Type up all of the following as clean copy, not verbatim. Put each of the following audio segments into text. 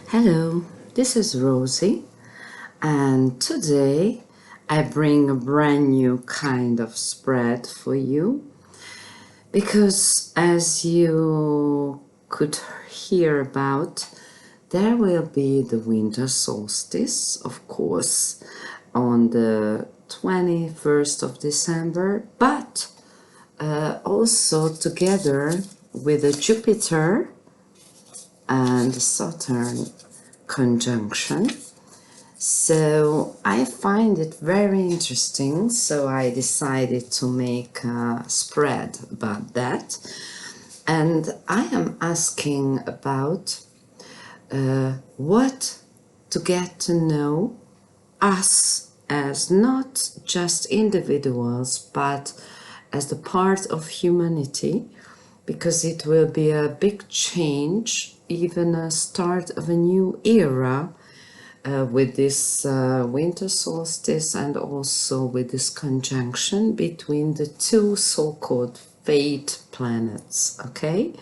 Hello, this is Rosie, and today I bring a brand new kind of spread for you because, as you could hear about, there will be the winter solstice, of course, on the 21st of December, but also together with the Jupiter and Saturn conjunction. So I find it very interesting, so I decided to make a spread about that. And I am asking about what to get to know us as not just individuals, but as the part of humanity, because it will be a big change, even a start of a new era with this winter solstice and also with this conjunction between the two so-called fate planets. Okay,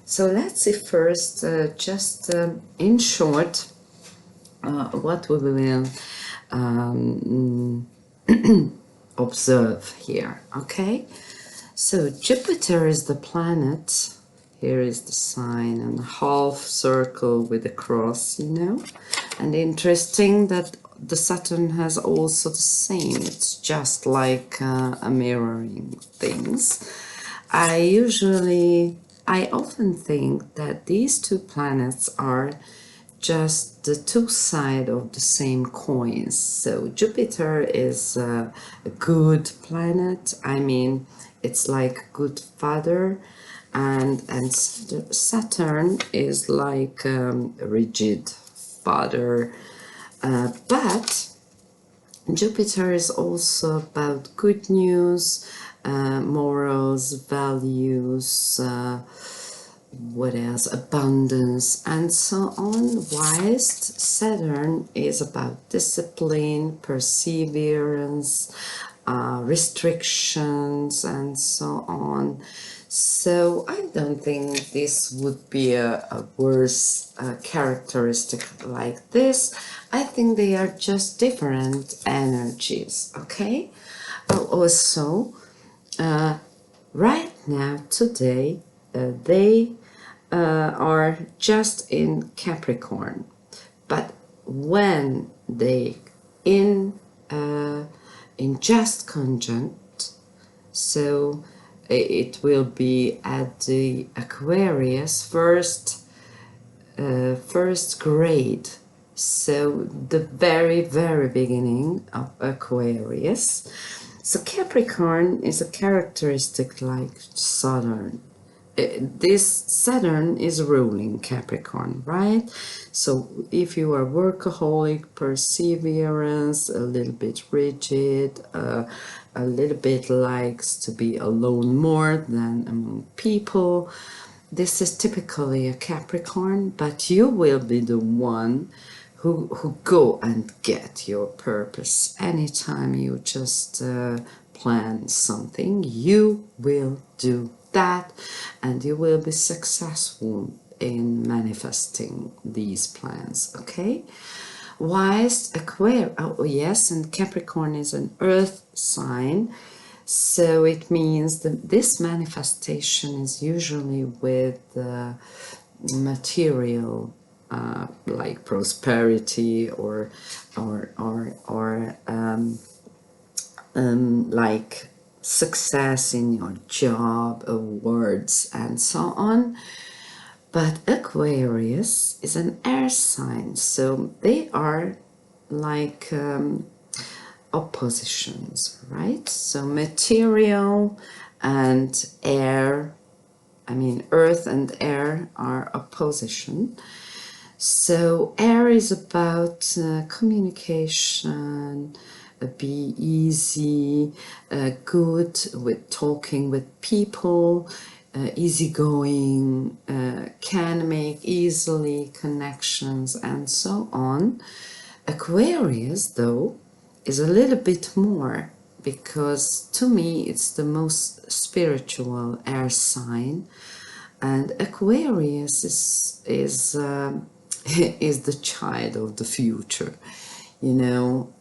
so let's see first, just in short, what we will observe here. Okay, so Jupiter is the planet. Here is the sign and a half circle with a cross, and interesting that the Saturn has also the same. It's just like a mirroring things. I often think that these two planets are just the two sides of the same coins. So Jupiter is a good planet. I mean, it's like good father, and Saturn is like a rigid father. But Jupiter is also about good news, morals, values, what else, abundance, and so on. Whilst Saturn is about discipline, perseverance, restrictions, and so on. So I don't think this would be a worse characteristic like this. I think they are just different energies, okay? Also, right now, today, they are just in Capricorn, but when they in just conjunct, so it will be at the Aquarius first grade, so the very beginning of Aquarius. So Capricorn is a characteristic like Saturn. This Saturn is ruling Capricorn, right? So if you are workaholic, perseverance, a little bit rigid, a little bit likes to be alone more than among people, this is typically a Capricorn, but you will be the one who go and get your purpose. Anytime you just plan something, you will do that, and you will be successful in manifesting these plans. Okay, whilst Aquarius, oh yes, and Capricorn is an earth sign, so it means that this manifestation is usually with material, like prosperity or like success in your job, awards, and so on. But Aquarius is an air sign, so they are like oppositions, right? So material and air, I mean earth and air are opposition. So air is about communication, be easy, good with talking with people, easygoing, can make easily connections, and so on. Aquarius, though, is a little bit more, because to me it's the most spiritual air sign, and Aquarius is is the child of the future, you know,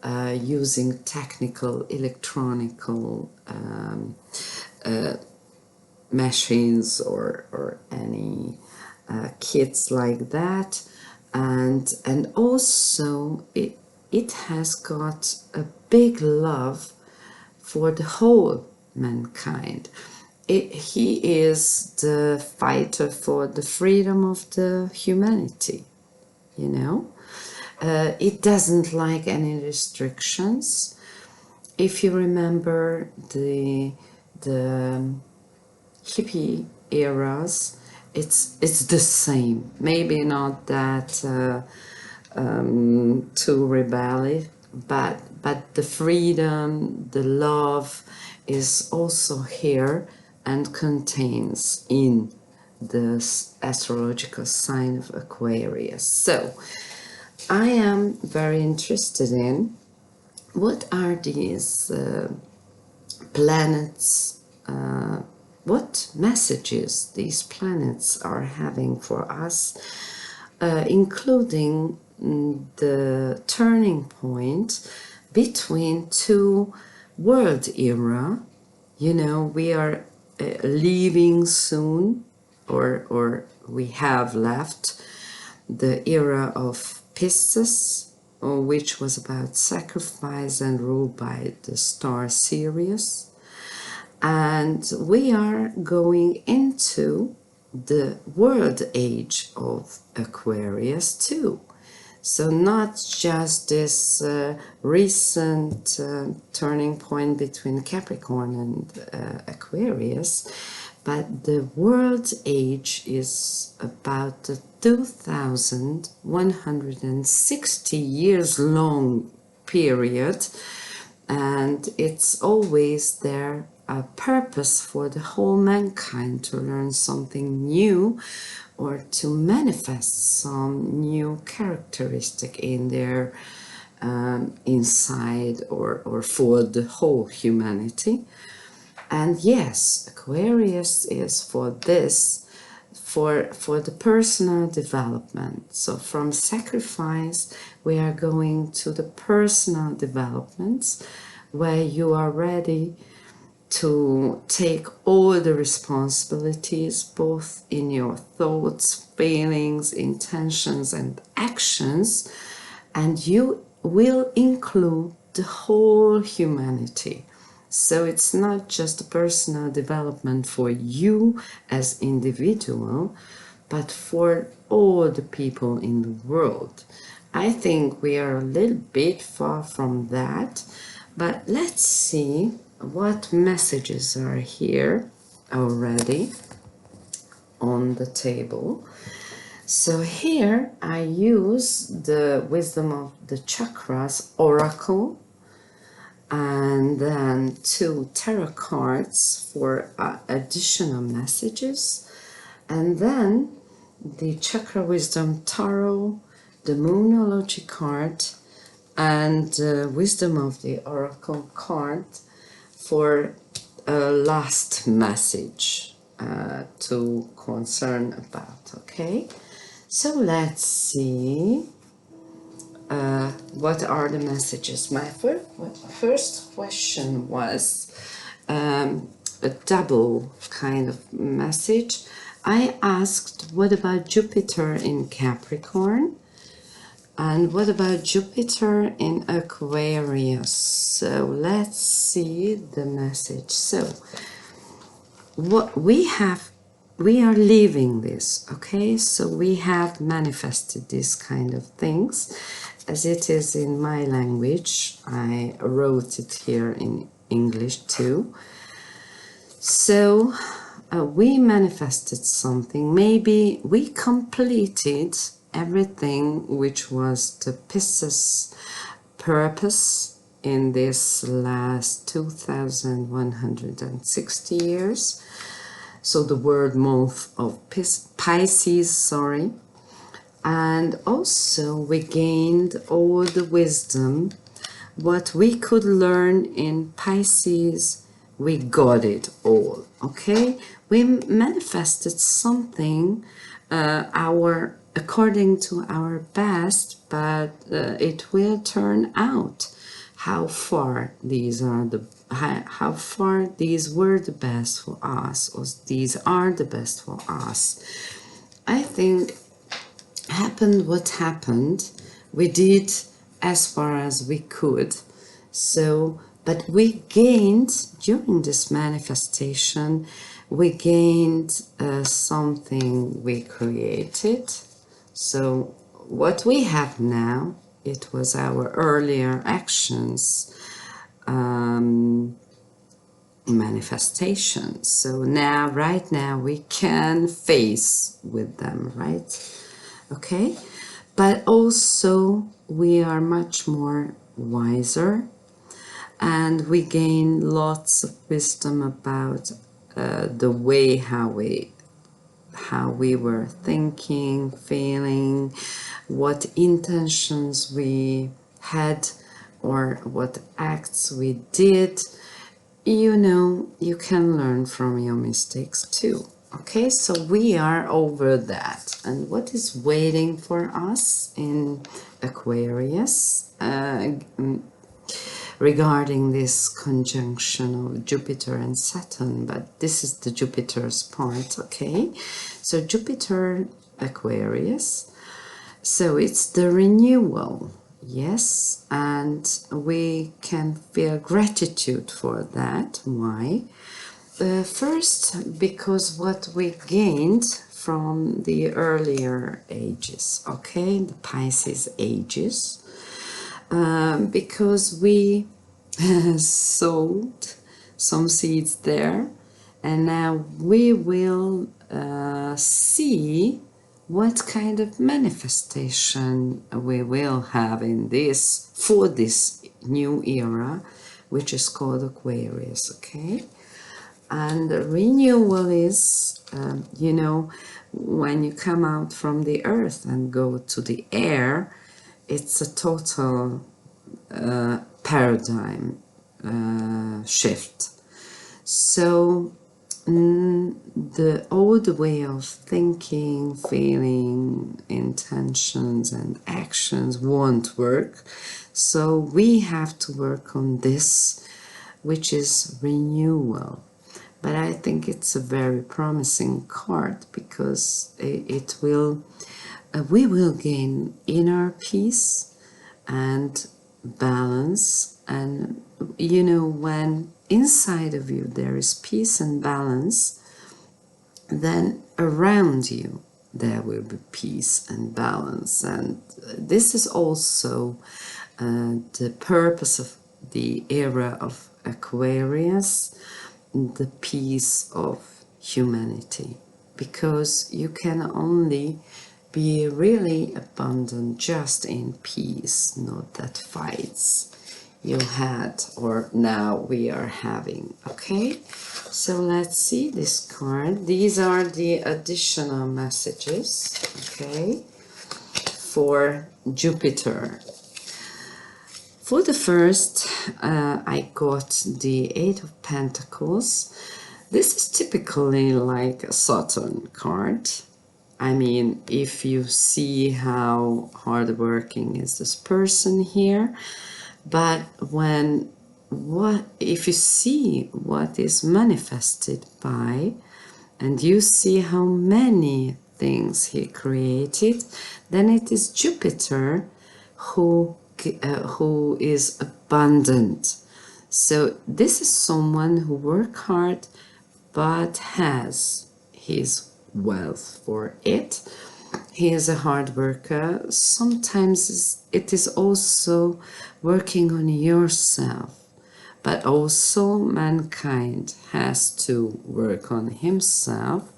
using technical, electronical machines or any kits like that. And also it has got a big love for the whole mankind. He is the fighter for the freedom of the humanity, you know. It doesn't like any restrictions. If you remember the hippie eras, it's the same. Maybe not that too rebellious, but the freedom, the love is also here and contains in the astrological sign of Aquarius. So I am very interested in what are these planets, what messages these planets are having for us, including the turning point between two world era. You know, we are leaving soon, or we have left the era of Pisces, which was about sacrifice and ruled by the star Sirius. And we are going into the world age of Aquarius too. So not just this recent turning point between Capricorn and Aquarius, but the world age is about the 2160 years long period, and it's always there a purpose for the whole mankind to learn something new or to manifest some new characteristic in their inside or for the whole humanity. And yes, Aquarius is for this, for the personal development. So from sacrifice, we are going to the personal developments where you are ready to take all the responsibilities, both in your thoughts, feelings, intentions, and actions, and you will include the whole humanity. So it's not just a personal development for you as individual, but for all the people in the world. I think we are a little bit far from that, but let's see what messages are here already on the table. So here I use the Wisdom of the Chakras Oracle and then 2 tarot cards for additional messages, and then the Chakra Wisdom Tarot, the Moonology card, and Wisdom of the Oracle card for a last message to concern about. Okay, so let's see what are the messages. My first question was a double kind of message. I asked, what about Jupiter in Capricorn? And what about Jupiter in Aquarius? So let's see the message. So what we are leaving this, okay? So we have manifested these kind of things. As it is in my language, I wrote it here in English too. So we manifested something. Maybe we completed everything which was the Pisces purpose in this last 2160 years. So the word month of Pisces, sorry. And also we gained all the wisdom. What we could learn in Pisces, we got it all, okay? We manifested something, our according to our best, but it will turn out how far these are the how far these were the best for us, or these are the best for us. I think happened what happened. We did as far as we could. So, but we gained during this manifestation, we gained something we created. So, what we have now, it was our earlier actions, manifestations. So now, right now, we can face with them, right? Okay, but also we are much more wiser, and we gain lots of wisdom about the way how we were thinking, feeling, what intentions we had, or what acts we did. You know, you can learn from your mistakes too. Okay, so we are over that. And what is waiting for us in Aquarius regarding this conjunction of Jupiter and Saturn? But this is the Jupiter's part, okay? So Jupiter, Aquarius. So it's the renewal. Yes, and we can feel gratitude for that. Why? First, because what we gained from the earlier ages, okay, the Pisces ages, because we sowed some seeds there, and now we will see what kind of manifestation we will have in this, for this new era, which is called Aquarius, okay? And the renewal is, you know, when you come out from the earth and go to the air, it's a total paradigm shift. So the old way of thinking, feeling, intentions and actions won't work. So we have to work on this, which is renewal. But I think it's a very promising card, because it will, we will gain inner peace and balance. And you know, when inside of you there is peace and balance, then around you there will be peace and balance. And this is also the purpose of the era of Aquarius, the peace of humanity, because you can only be really abundant just in peace, not that fights you had or now we are having. Okay, so let's see this card. These are the additional messages, okay, for Jupiter. For the first, I got the Eight of Pentacles. This is typically like a Saturn card. I mean, if you see how hardworking is this person here, but if you see what is manifested by, and you see how many things he created, then it is Jupiter who is abundant. So this is someone who works hard but has his wealth for it. He is a hard worker. Sometimes it is also working on yourself, but also mankind has to work on himself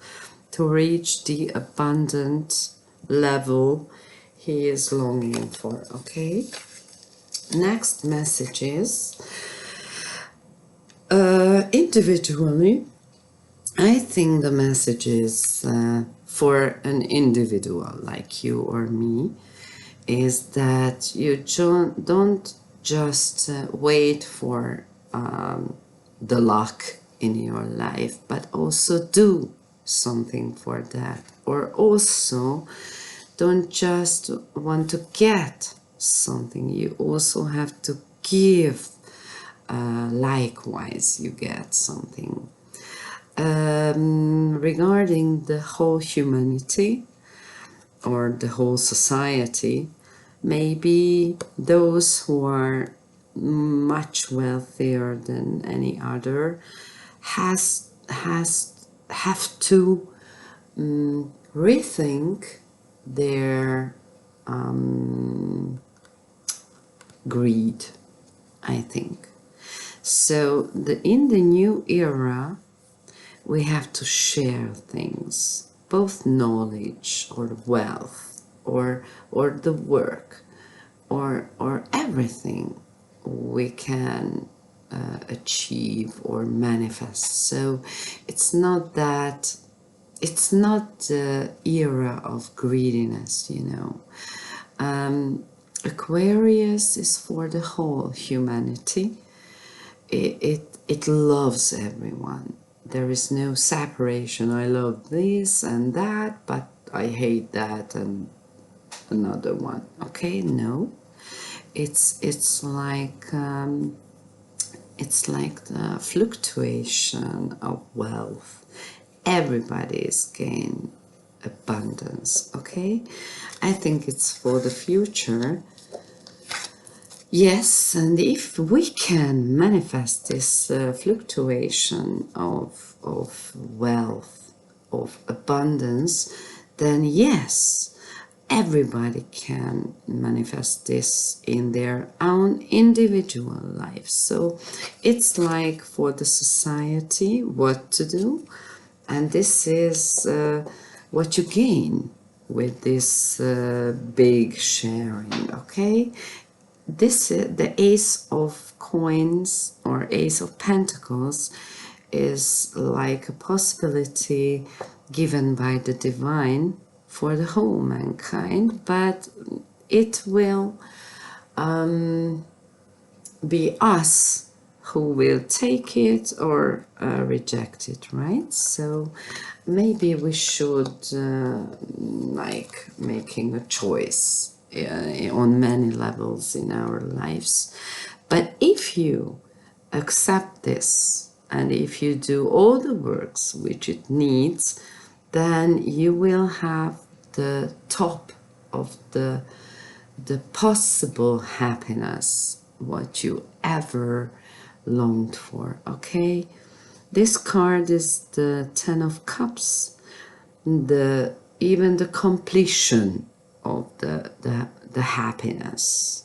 to reach the abundant level he is longing for. Okay, next message is individually. I think the message is for an individual like you or me, is that you don't just wait for the luck in your life, but also do something for that, or also don't just want to get something, you also have to give. Likewise, you get something. Regarding the whole humanity or the whole society, maybe those who are much wealthier than any other have to rethink their greed, I think. So in the new era, we have to share things, both knowledge or wealth or the work or everything we can achieve or manifest. So it's not the era of greediness, you know. Aquarius is for the whole humanity. It loves everyone. There is no separation. I love this and that, but I hate that and another one. Okay, no. It's like the fluctuation of wealth. Everybody is gain abundance. Okay, I think it's for the future. Yes, and if we can manifest this fluctuation of wealth, of abundance, then yes, everybody can manifest this in their own individual life. So it's like for the society what to do, and this is what you gain with this big sharing, okay? This the Ace of Coins or Ace of Pentacles is like a possibility given by the divine for the whole mankind, but it will be us who will take it or reject it, right? So maybe we should like making a choice on many levels in our lives. But if you accept this and if you do all the works which it needs, then you will have the top of the possible happiness what you ever longed for. Okay, this card is the Ten of Cups, even the completion of the happiness.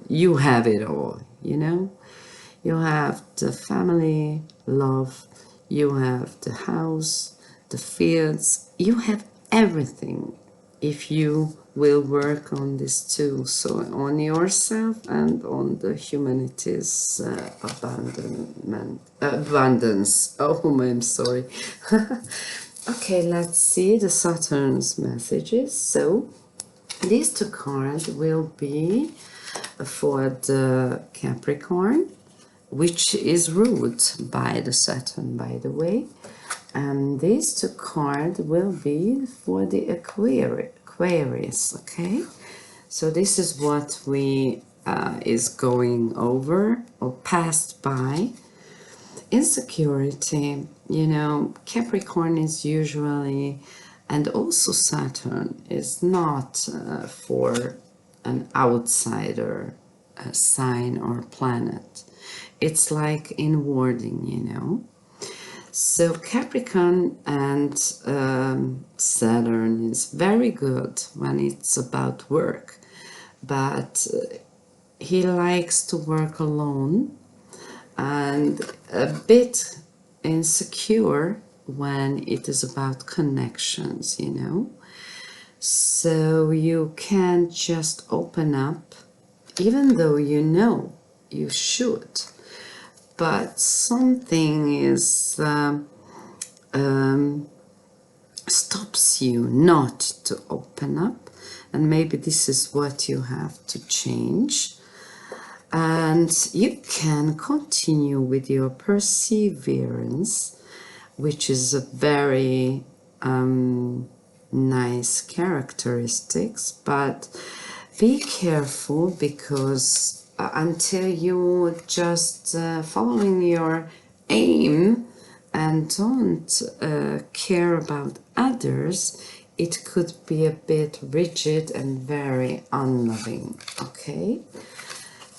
You have it all, you know. You have the family, love, you have the house, the fields, you have everything if you will work on this too. So on yourself and on the humanity's abundance. Oh, I'm sorry. Okay, let's see the Saturn's messages. So these two cards will be for the Capricorn, which is ruled by the Saturn, by the way. And these two cards will be for the Aquarius, okay? So this is what we is going over or passed by. Insecurity, you know, Capricorn is usually, and also Saturn is not for an outsider sign or planet. It's like inwarding, you know. So Capricorn and Saturn is very good when it's about work, but he likes to work alone and a bit insecure when it is about connections, you know. So you can't just open up, even though you know you should, but something is stops you not to open up, and maybe this is what you have to change. And you can continue with your perseverance, which is a very nice characteristics, but be careful, because until you just following your aim and don't care about others, it could be a bit rigid and very unloving, okay?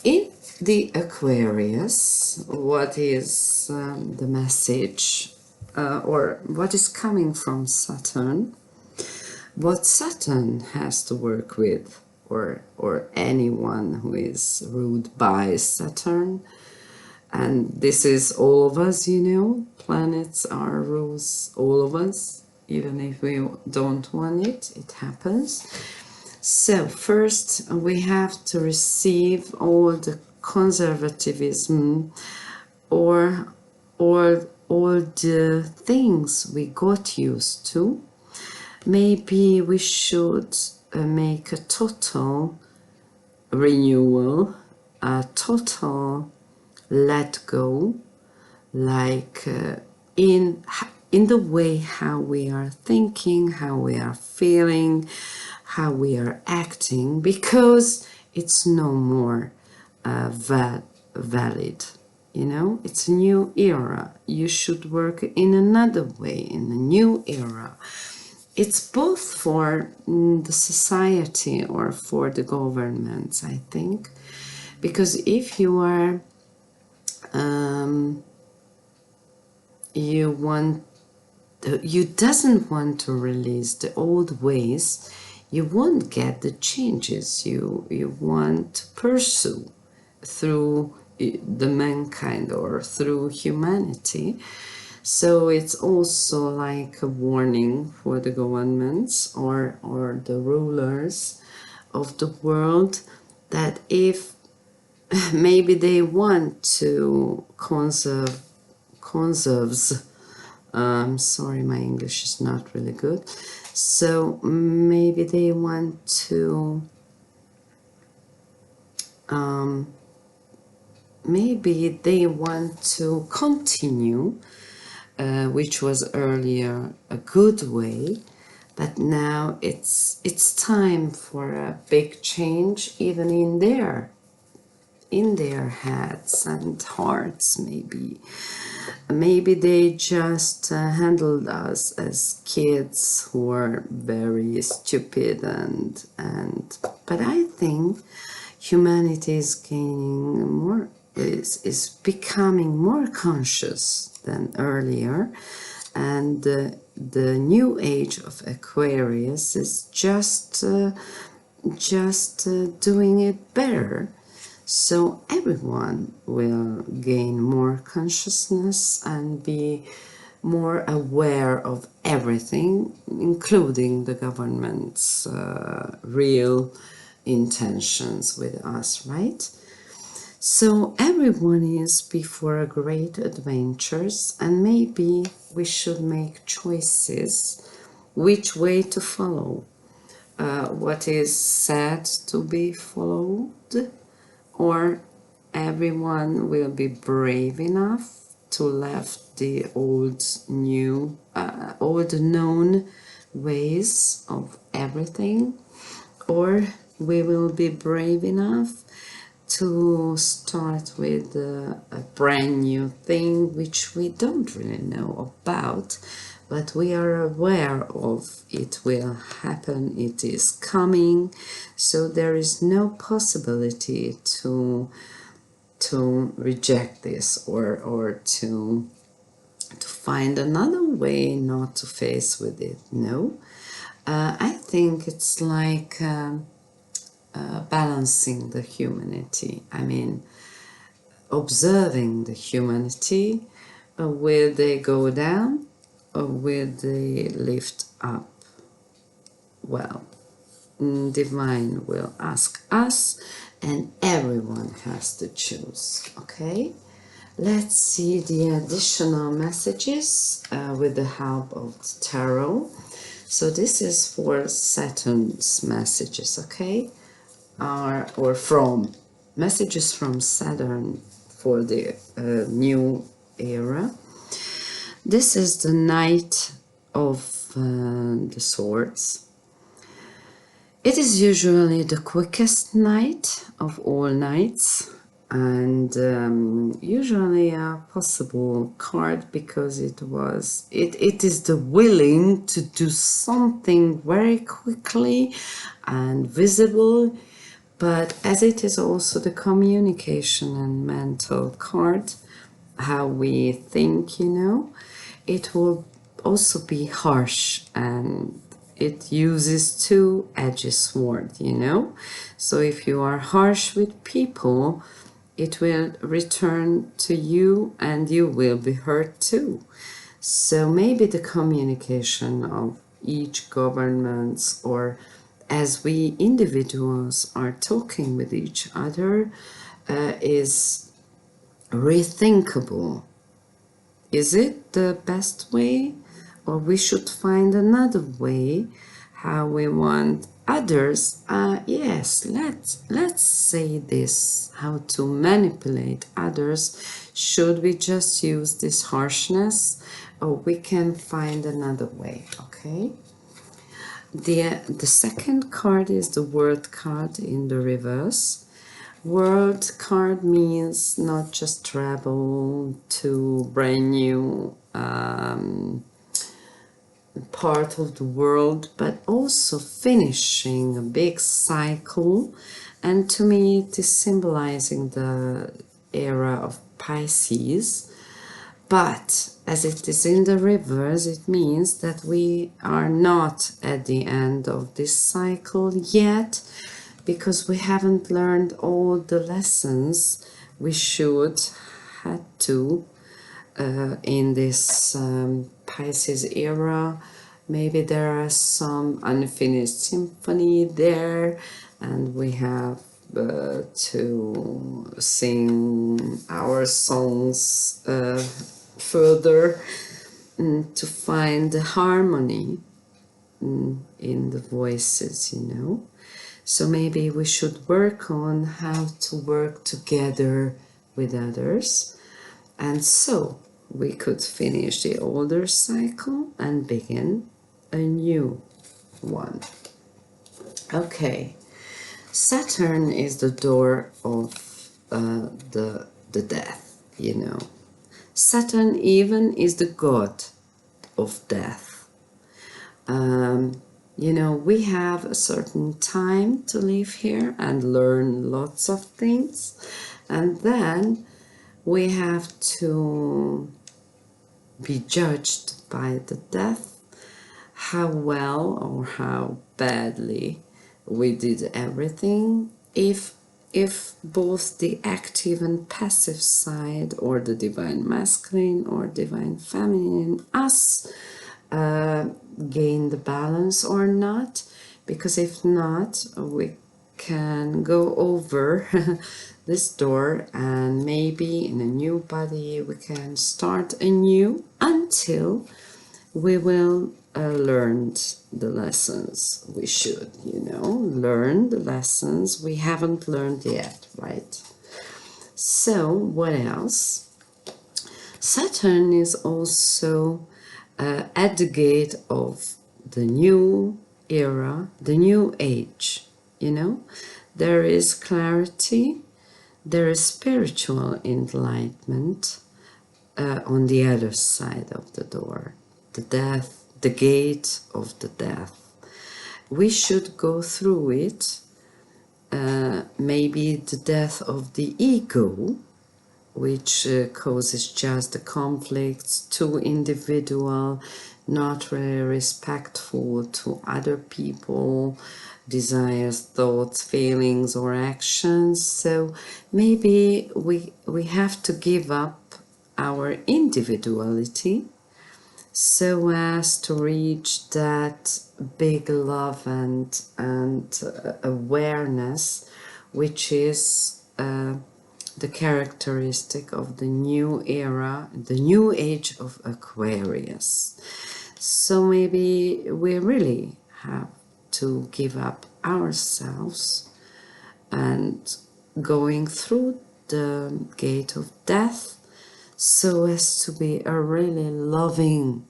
In the Aquarius, what is the message or what is coming from Saturn? What Saturn has to work with, or anyone who is ruled by Saturn, and this is all of us, you know, planets are rules all of us, even if we don't want it, it happens. So first we have to receive all the conservatism or all the things we got used to. Maybe we should make a total renewal, a total let go, like in the way how we are thinking, how we are feeling, how we are acting, because it's no more valid. You know, it's a new era. You should work in another way, in a new era. It's both for the society or for the governments, I think, because if you are you doesn't want to release the old ways, you won't get the changes you want to pursue through the mankind or through humanity. So it's also like a warning for the governments or the rulers of the world, that if maybe they want to conserves sorry, my English is not really good. So maybe they want to continue, which was earlier a good way, but now it's time for a big change, even in their heads and hearts. Maybe they just handled us as kids who are very stupid and but I think humanity is gaining more, is becoming more conscious than earlier, and the new age of Aquarius is just doing it better. So everyone will gain more consciousness and be more aware of everything, including the government's real intentions with us, right? So everyone is before a great adventures, and maybe we should make choices which way to follow, what is said to be followed, or everyone will be brave enough to left the old known ways of everything, or we will be brave enough to start with a brand new thing which we don't really know about, but we are aware of. It will happen, it is coming, so there is no possibility to reject this or to find another way not to face with it. No, I think it's like balancing the humanity. I mean, observing the humanity. Will they go down or will they lift up? Well, divine will ask us, and everyone has to choose. Okay, let's see the additional messages with the help of the tarot. So this is for Saturn's messages, okay, or from messages from Saturn for the new era. This is the Knight of the Swords. It is usually the quickest knight of all knights, and usually a possible card because it is the willing to do something very quickly and visible, but as it is also the communication and mental card, how we think, it will also be harsh, and it uses two-edged sword, so if you are harsh with people, it will return to you and you will be hurt too. So maybe the communication of each governments, or as we individuals are talking with each other, is rethinkable. Is it the best way, or we should find another way how we want others? Yes, let's say this, how to manipulate others. Should we just use this harshness, or we can find another way? Okay. The second card is the World card in the reverse. World card means not just travel to brand new part of the world, but also finishing a big cycle. And to me, it is symbolizing the era of Pisces. But as it is in the reverse, it means that we are not at the end of this cycle yet, because we haven't learned all the lessons we should had to in this Pisces era. Maybe there are some unfinished symphony there, and we have to sing our songs further to find the harmony in the voices, So maybe we should work on how to work together with others, and so we could finish the older cycle and begin a new one. Okay, Saturn is the door of the death, Saturn even is the god of death. We have a certain time to live here and learn lots of things, and then we have to be judged by the death, how well or how badly we did everything, if both the active and passive side, or the divine masculine or divine feminine us, gain the balance or not, because if not, we can go over this door, and maybe in a new body we can start anew until we will learn the lessons we should, learn the lessons we haven't learned yet, right? So what else? Saturn is also at the gate of the new era, the new age, There is clarity, there is spiritual enlightenment on the other side of the door, the death, the gate of the death. We should go through it, maybe the death of the ego, which causes just the conflicts, too individual, not really respectful to other people, desires, thoughts, feelings, or actions. So maybe we have to give up our individuality so as to reach that big love and awareness, which is the characteristic of the new era, the new age of Aquarius. So maybe we really have to give up ourselves and going through the gate of death, so as to be a really loving,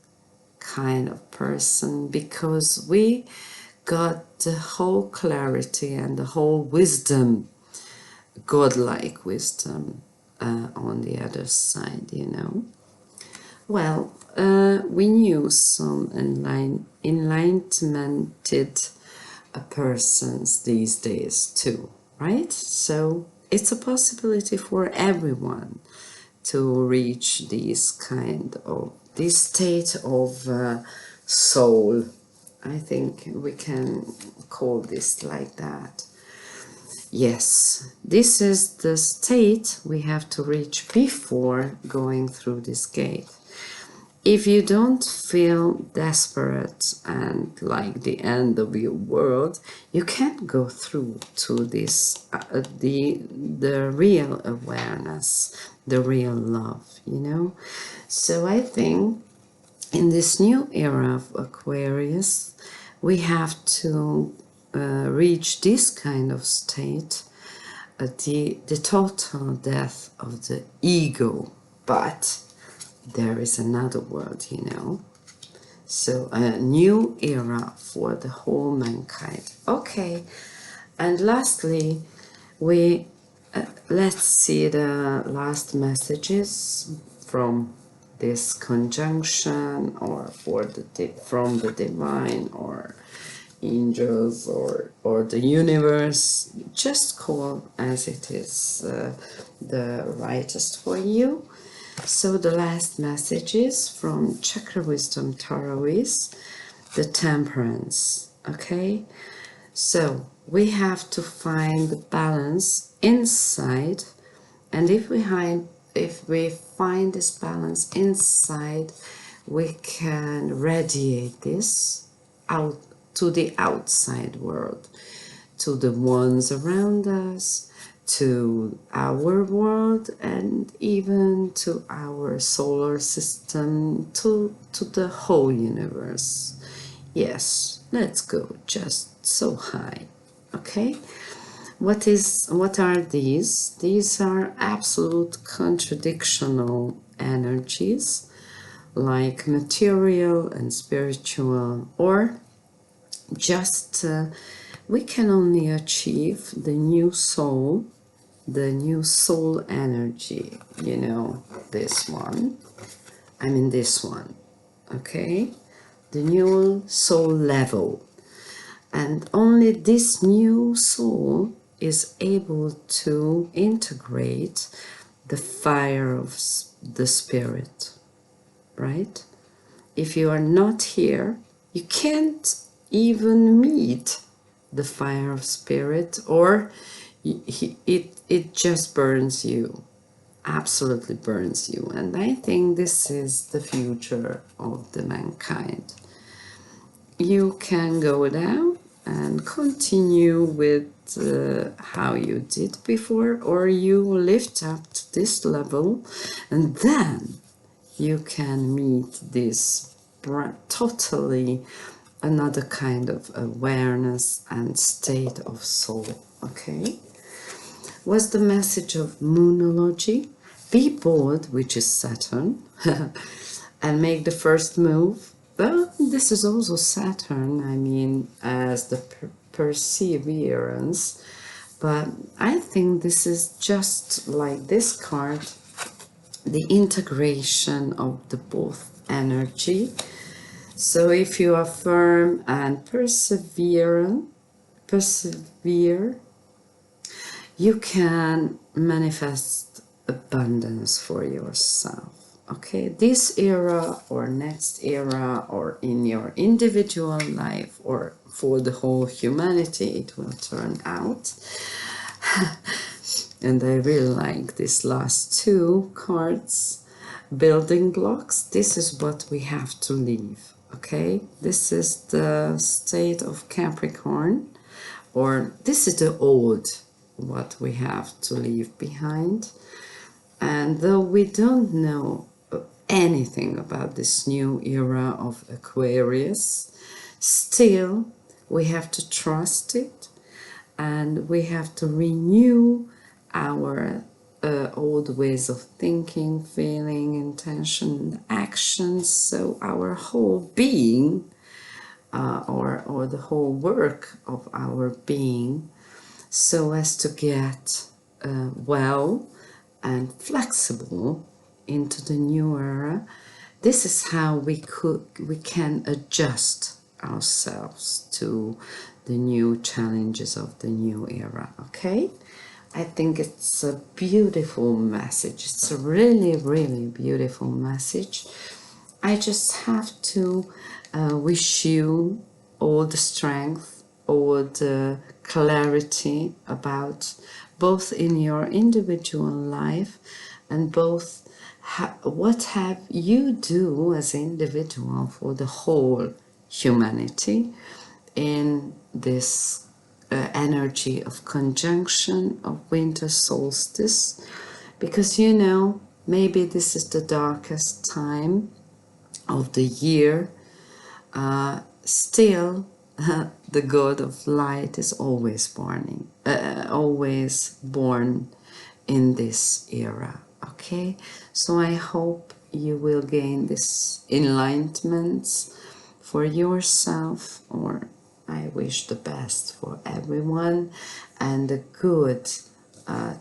kind of person, because we got the whole clarity and the whole wisdom, godlike wisdom, on the other side, you know. Well, we knew some enlightenmented persons these days too, right? So it's a possibility for everyone to reach this state of soul. I think we can call this like that. Yes, this is the state we have to reach before going through this gate. If you don't feel desperate and like the end of your world, you can't go through to this the real awareness, the real love, you know. So I think in this new era of Aquarius, we have to reach this kind of state, the total death of the ego. But there is another word, you know. So a new era for the whole mankind. Okay, and lastly, we let's see the last messages from this conjunction, or from the divine, or angels, or the universe. Just call as it is the rightest for you. So the last message is from Chakra Wisdom Tarot is the Temperance. Okay, so we have to find the balance inside, and if we find this balance inside, we can radiate this out to the outside world, to the ones around us, to our world, and even to our solar system, to the whole universe. Yes, let's go just so high. Okay, what are these? These are absolute contradictional energies, like material and spiritual, or just we can only achieve the new soul energy, you know, this one, okay, the new soul level. And only this new soul is able to integrate the fire of the spirit, right? If you are not here, you can't even meet the fire of spirit, or it just burns you, absolutely burns you. And I think this is the future of the mankind. You can go down and continue with how you did before, or you lift up to this level, and then you can meet this totally another kind of awareness and state of soul. Okay, was the message of moonology. Be bold, which is Saturn, and make the first move. Well, this is also Saturn, I mean, as the perseverance. But I think this is just like this card, the integration of the both energy. So if you are firm and persevere, you can manifest abundance for yourself. Okay, this era or next era, or in your individual life, or for the whole humanity, it will turn out. And I really like these last two cards, building blocks. This is what we have to leave. Okay, this is the state of Capricorn, or this is the old, what we have to leave behind. And though we don't know anything about this new era of Aquarius, still we have to trust it, and we have to renew our old ways of thinking, feeling, intention, actions. So our whole being, or the whole work of our being, so as to get well and flexible into the new era. This is how we can adjust ourselves to the new challenges of the new era. Okay, I think it's a beautiful message. It's a really, really beautiful message. I just have to wish you all the strength, all the clarity about both in your individual life and both what have you do as individual for the whole humanity in this energy of conjunction of winter solstice, because you know maybe this is the darkest time of the year. Still the god of light is always always born in this era. Okay, so I hope you will gain this enlightenment for yourself, or I wish the best for everyone and a good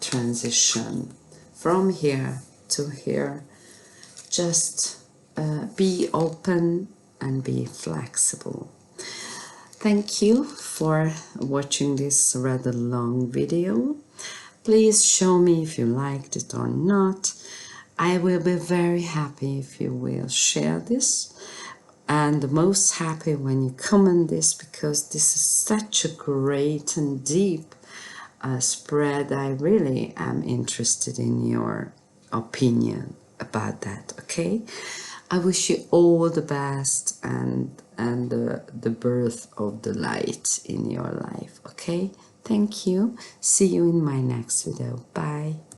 transition from here to here. Just be open and be flexible. Thank you for watching this rather long video. Please show me if you liked it or not. I will be very happy if you will share this, and the most happy when you comment this, because this is such a great and deep spread. I really am interested in your opinion about that. Okay, I wish you all the best and the birth of the light in your life. Okay, thank you. See you in my next video. Bye.